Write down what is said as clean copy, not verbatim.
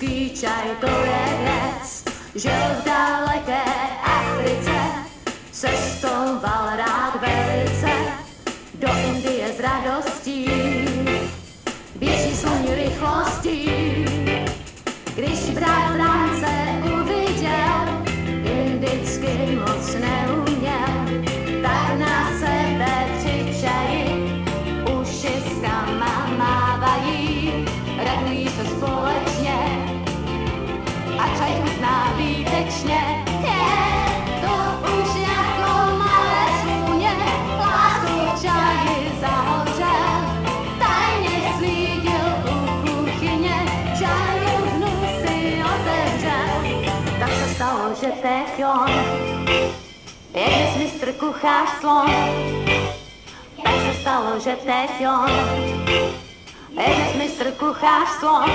Čínský čaj to je věc, žil v daleké Africe, cestoval rád velice do Indie s radostí, běží sluní rychlostí. Když bratrance uviděl, indicky moc neuměl, tak na sebe křičají, ušiskama mávají, radují se společně a čaj chutná výtečně. Je to už jako malé sluně, lásku čaji zahořel, tajně slídil u kuchyně, čajovnu si otevřel. Tak se stalo, že teď on je dnes mistr kuchař slon. Tak se stalo, že teď on je dnes mistr kuchař slon.